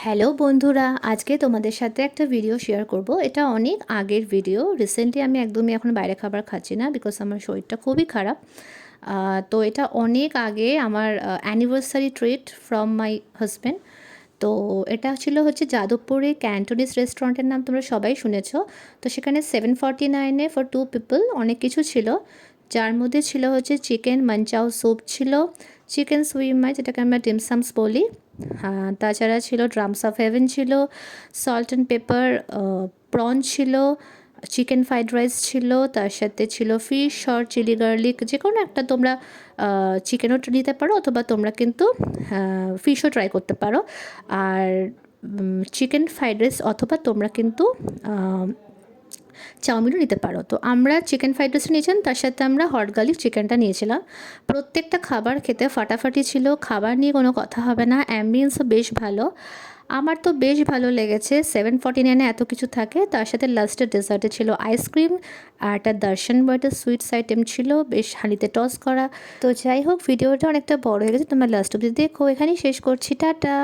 Hello বন্ধুরা, আজকে তোমাদের সাথে একটা ভিডিও শেয়ার করব। এটা অনেক আগের ভিডিও। রিসেন্টলি আমি একদমই এখন বাইরে খাবার খাচ্ছি না, বিকজ আমার শরীরটা খুবই খারাপ। তো এটা অনেক আগে আমার anniversary treat from my husband. তো এটা ছিল হচ্ছে যাদবপুরে ক্যান্টোনিজ রেস্টুরেন্টের নাম তোমরা সবাই শুনেছো। তো সেখানে 749-এ ফর 2 পিপল অনেক কিছু ছিল, যার মধ্যে ছিল হচ্ছে চিকেন মানচাও স্যুপ ছিল, চিকেন সুইমাই যেটাকে আমরা ডিমসামস বলি। তাছাড়া ছিল ড্রামস অফ হেভেন ছিল, সল্ট অ্যান্ড পেপার প্রন ছিল, চিকেন ফ্রাইড রাইস ছিল, তার সাথে ছিল ফিশ অর চিলি গার্লিক, যে কোনো একটা তোমরা চিকেনও নিতে পারো, অথবা তোমরা কিন্তু ফিশও ট্রাই করতে পারো। আর চিকেন ফ্রাইড রাইস, অথবা তোমরা কিন্তু চাউমিনও নিতে পারো। তো আমরা চিকেন ফ্রাইড রাইস নিয়েছিলাম, তার সাথে আমরা হট গার্লিক চিকেনটা নিয়েছিলাম। প্রত্যেকটা খাবার খেতে ফাটাফাটি ছিল, খাবার নিয়ে কোনো কথা হবে না, অ্যাম্বিয়েন্সও বেশ ভালো। আমার তো বেশ ভালো লেগেছে। 749-এ এত কিছু থাকে, তার সাথে লাস্টের ডেজার্টে ছিল আইসক্রিম, আর একটা দর্শন বয়ের সুইটস আইটেম ছিল, বেশ হাঁড়িতে টস করা। তো যাই হোক, ভিডিওটা অনেকটা বড় হয়ে গেছে, তোমরা লাস্ট অব্দি দেখো। এখানেই শেষ করছি, টাটা।